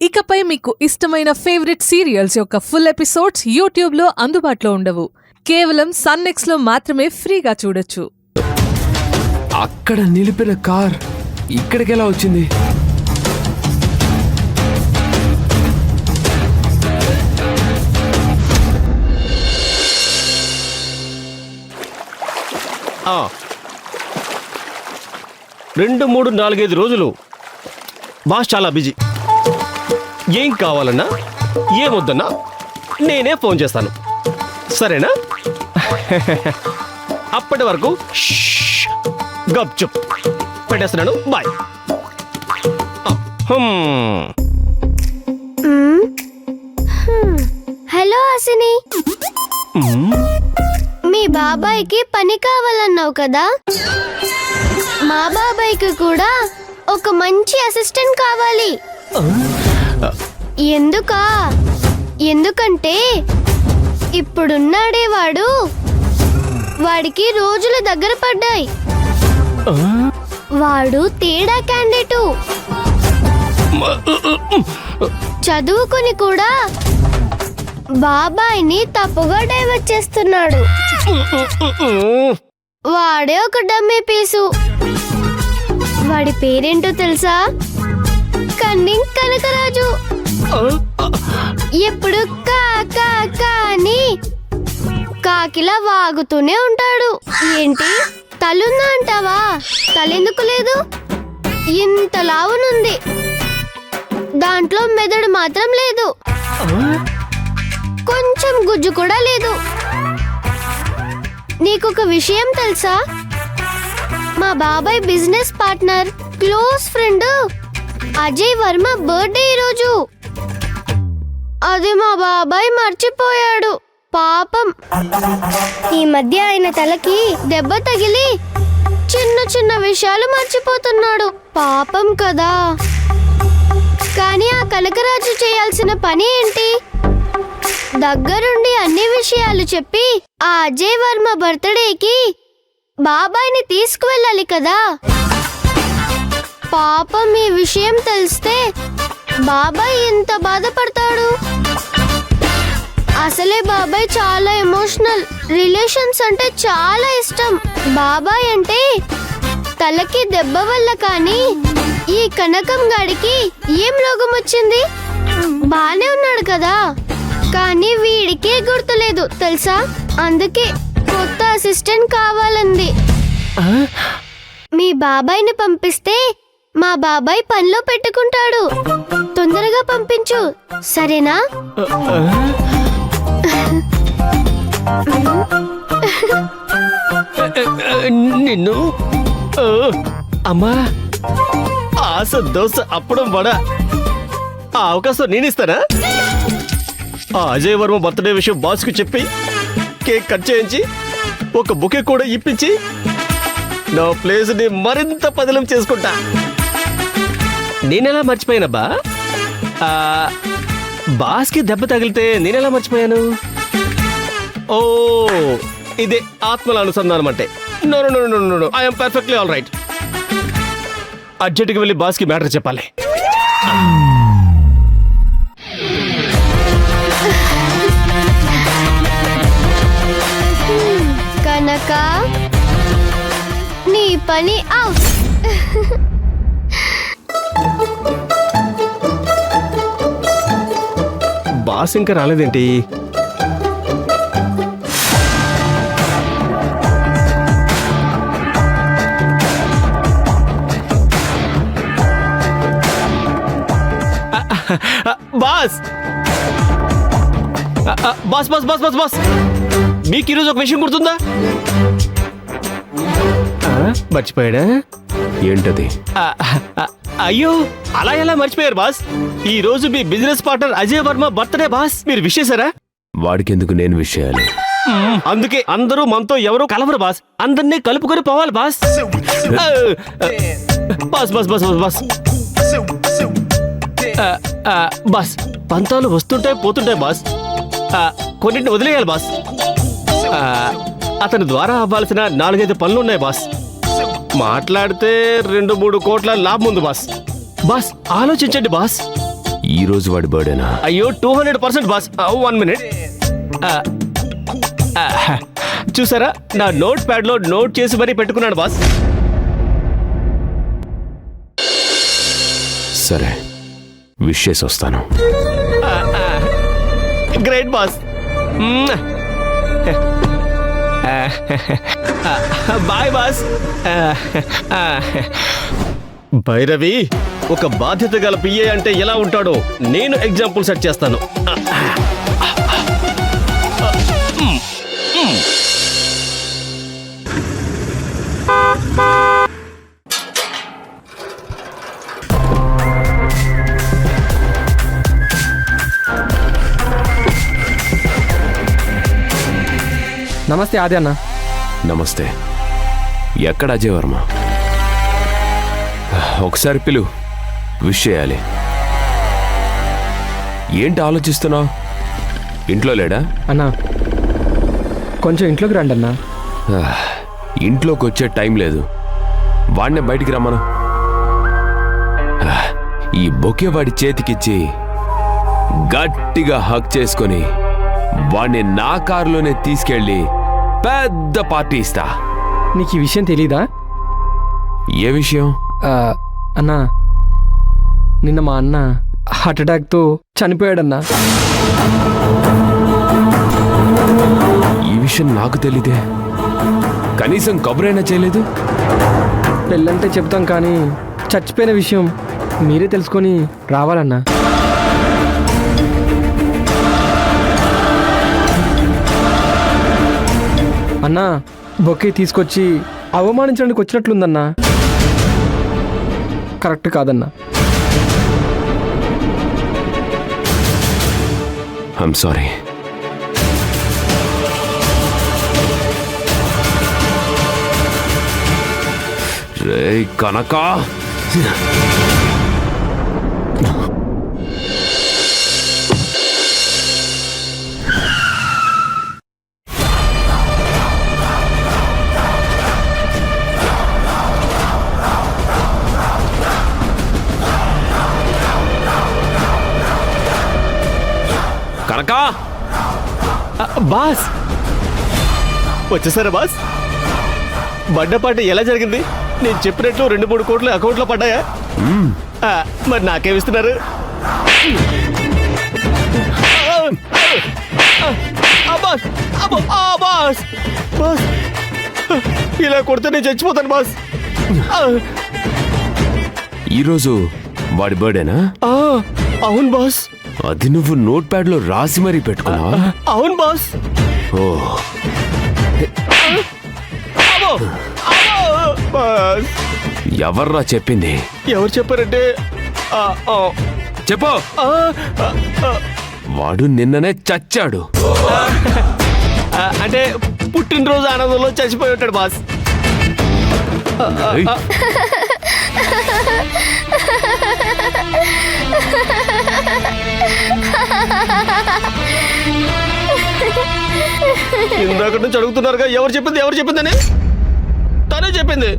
ఇకపై మీకు ఇష్టమైన ఫేవరెట్ సీరియల్స్ యొక్క ఫుల్ ఎపిసోడ్స్ యూట్యూబ్లో అందుబాటులో ఉండవు. కేవలం సన్నెక్స్లో మాత్రమే ఫ్రీగా చూడొచ్చు. అక్కడ నిలిపిన కార్ ఇక్కడికి ఎలా వచ్చింది? రెండు మూడు నాలుగైదు రోజులు బాస్ చాలా బిజీ. ఏం కావాలన్నా ఏమొద్దన్నా నేనే ఫోన్ చేస్తాను, సరేనా? అప్పటి వరకు గప్ చుప్ పెట్టేస్తున్నాను. బాయ్. హలో హాసిని, మీ బాబాయ్కి పని కావాలన్నావు కదా, మా బాబాయ్కి కూడా ఒక మంచి అసిస్టెంట్ కావాలి. ఎందుకంటే ఇప్పుడున్నాడే వాడికి రోజులు దగ్గర పడ్డాయి. వాడు తేడా క్యాండిడేటు. చదువుకుని కూడా బాబాయ్ని తప్పుగా డైవర్ట్ చేస్తున్నాడు. వాడే ఒక డమ్మీ పీసు. వాడి పేరేంటో తెలుసా? కన్నింగ్ కనకరాజు. ఎప్పుడు కా కా కా అని కాకిలా వాగుతూనే ఉంటాడు. ఏంటి తలుందా అంటావా? తలెందుకు లేదు? ఇంత లావునుంది, దాంట్లో మెదడు మాత్రం లేదు, కొంచెం గుజ్జు కూడా లేదు. నీకొక విషయం తెలుసా? మా బాబాయ్ business partner, close friend Ajay Varma birthday ఈరోజు. అది మా బాబాయ్ మర్చిపోయాడు పాపం. ఈ మధ్య ఆయన తలకి దెబ్బ తగిలి చిన్న చిన్న విషయాలు మర్చిపోతున్నాడు పాపం కదా. కానీ ఆ కనకరాజు చేయాల్సిన పని ఏంటి? దగ్గరుండి అన్ని విషయాలు చెప్పి ఆ అజయ్ వర్మ బర్త్డేకి బాబాయ్ని తీసుకువెళ్ళాలి కదా. పాపం ఈ విషయం తెలిస్తే బాబాయ్ ఎంత బాధపడతాడు. అసలే బాబాయ్ చాలా ఎమోషనల్, రిలేషన్స్ అంటే చాలా ఇష్టం. బాబాయ్ అంటే తలకి దెబ్బ వల్ల కానీ ఈ కనకం గాడికి ఏం రోగం వచ్చింది? బానే ఉన్నాడు కదా, కానీ వీడికే గుర్తులేదు తెలుసా. అందుకే కొత్త అసిస్టెంట్ కావాలంది. మీ బాబాయ్ని పంపిస్తే మా బాబాయ్ పనిలో పెట్టుకుంటాడు. తొందరగా పంపించు, సరేనా? నిన్ను అమ్మా, ఆశ దోశ అప్పడం వడ, ఆ అవకాశం నేనిస్తానా? ఆ అజయ్ వర్మ బర్త్డే విషయం బాస్కు చెప్పి కేక్ కట్ చేయించి ఒక బుకే కూడా ఇప్పించి నా ప్లేస్ ని మరింత పదిలం చేసుకుంటా. నేనెలా మర్చిపోయానబ్బా? బాస్కి దెబ్బ తగిలితే నేనెలా మర్చిపోయాను? ఓ, ఇదే ఆత్మల అనుసంధానం అంటే. No no no no no, I'm perfectly all right. అర్జెంట్కి వెళ్ళి బాస్కి మ్యాటర్ చెప్పాలి. కనక, నీ పని అవుట్. బాస్ ఇంకా రాలేదేంటి? Boss boss boss boss boss boss, మీకు ఈరోజు ఒక విషయం గుర్తుందా? మర్చిపోయాడా? ఏంటది? అయ్యో, అలా ఎలా మర్చిపోయారు బాస్? ఈ రోజు మీ business partner Ajay Varma birthday boss. మీరు విష్ చేశారా? వాడికి ఎందుకు నేను విష్ చేయాలి? అందుకే అందరూ మనతో ఎవరో కలవరు బాస్, అందరినీ కలుపుకొని పోవాలి boss. Boss boss boss boss boss, పంతాలు వస్తుంటాయి పోతుంటాయి బాస్, కొన్నింటిని వదిలేయాలి బాస్. అతని ద్వారా అవ్వాల్సిన 4-5 పనులున్నాయి బాస్. మాట్లాడితే 2-3 కోట్ల లాభం ఉంది బాస్. బాస్ ఆలోచించండి బాస్. ఈ రోజు వాడి బర్త్డేనా? అయ్యో 200% బాస్. 1 మినిట్. చూసారా, నా నోట్ ప్యాడ్ లో నోట్ చేసి మరీ పెట్టుకున్నాను బాస్. సరే, విష్ చేసి వస్తాను. Great boss. Bye boss. Bhairavi, ఒక బాధ్యత గల పిఏ అంటే ఎలా ఉంటాడో నేను ఎగ్జాంపుల్ సెట్ చేస్తాను. నమస్తే ఆది అన్న. నమస్తే. ఎక్కడ అజయ్ వర్మ? ఒకసారి పిలు, విష్ చేయాలి. ఏంటి ఆలోచిస్తున్నావు? ఇంట్లో లేడా? అన్నా కొంచెం ఇంట్లోకి రండి అన్నా. ఇంట్లోకి వచ్చే టైం లేదు. వాడినే బయటికి రమ్మను. ఈ బొకే వాడి చేతికిచ్చి గట్టిగా హక్ చేసుకొని వాడిని నా కారులోనే తీసుకెళ్ళి పెద్ద పార్టీ ఇస్తా. నీకు ఈ విషయం తెలీదా? ఏ విషయం? అన్నా, నిన్న మా అన్న హార్ట్ అటాక్తో చనిపోయాడన్నా. ఈ విషయం నాకు తెలీదే. కనీసం కబురైనా చేయలేదు. పెళ్ళంటే చెప్తాం కానీ చచ్చిపోయిన విషయం మీరే తెలుసుకొని రావాలన్నా. అన్నా, బొకే తీసుకొచ్చి అవమానించడానికి వచ్చినట్లుందన్నా. కరెక్ట్ కాదన్నా. I'm sorry. Ray Kanaka, Kanaka, boss వచ్చేసారా బాస్? బర్త్డే పార్టీ ఎలా జరిగింది? నేను చెప్పినట్లు 2-3 కోట్లు అకౌంట్లో పడ్డాయా? మరి నాకేమిస్తున్నారు? బాస్, బాస్, బాస్, ఇలా కొడితే నేను చచ్చిపోతాను బాస్. ఈరోజు వాడి బర్త్డేనా? అవును బాస్. అది నువ్వు నోట్ ప్యాడ్ లో రాసి మరీ పెట్టుకున్నావా? అవును బాస్. ఓ, బాస్, ఎవర్రా చెప్పింది? ఎవరు చెప్పారంటే చెప్పు. వాడు నిన్ననే చచ్చాడు. అంటే పుట్టినరోజు ఆనందంలో చచ్చిపోయి ఉంటాడు బాస్. ఏయ్, ఇందాక నుంచి అడుగుతున్నారుగా ఎవరు చెప్పిందని. తనే చెప్పింది.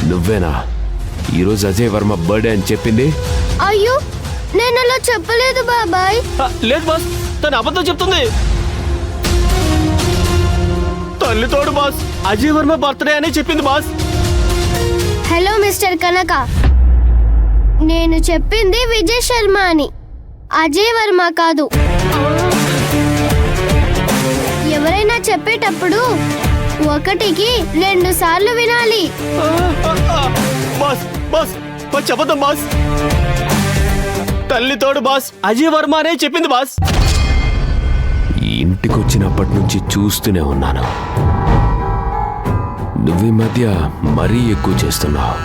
నువ్వేనా ఈరోజు అజయ్ వర్మ బర్త్డే అని చెప్పింది? అయ్యో, నేను అలా చెప్పలేదు బాబాయ్. లేదు బాస్, తను అబద్ధం చెప్తుంది. తల్లితోడు బాస్, అజయ్ వర్మ బర్త్డే అని చెప్పింది బాస్. హలో మిస్టర్ కనక, నేను చెప్పింది విజయ్ శర్మ అని, అజయ్ వర్మ కాదు. ఎవరైనా చెప్పేటప్పుడు 1కి 2 సార్లు వినాలి. బాస్, బాస్, అబద్ధం బాస్. తల్లితోడు బాస్, అజయ్ వర్మ అనే చెప్పింది బాస్. ఈ ఇంటికి వచ్చినప్పటి నుంచి చూస్తూనే ఉన్నాను. నువ్వు ఈ మధ్య మరీ ఎక్కువ చేస్తున్నావు.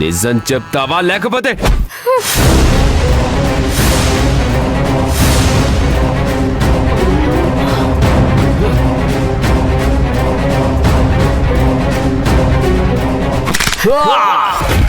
నిజం చెప్తావా లేకపోతే? ఆ!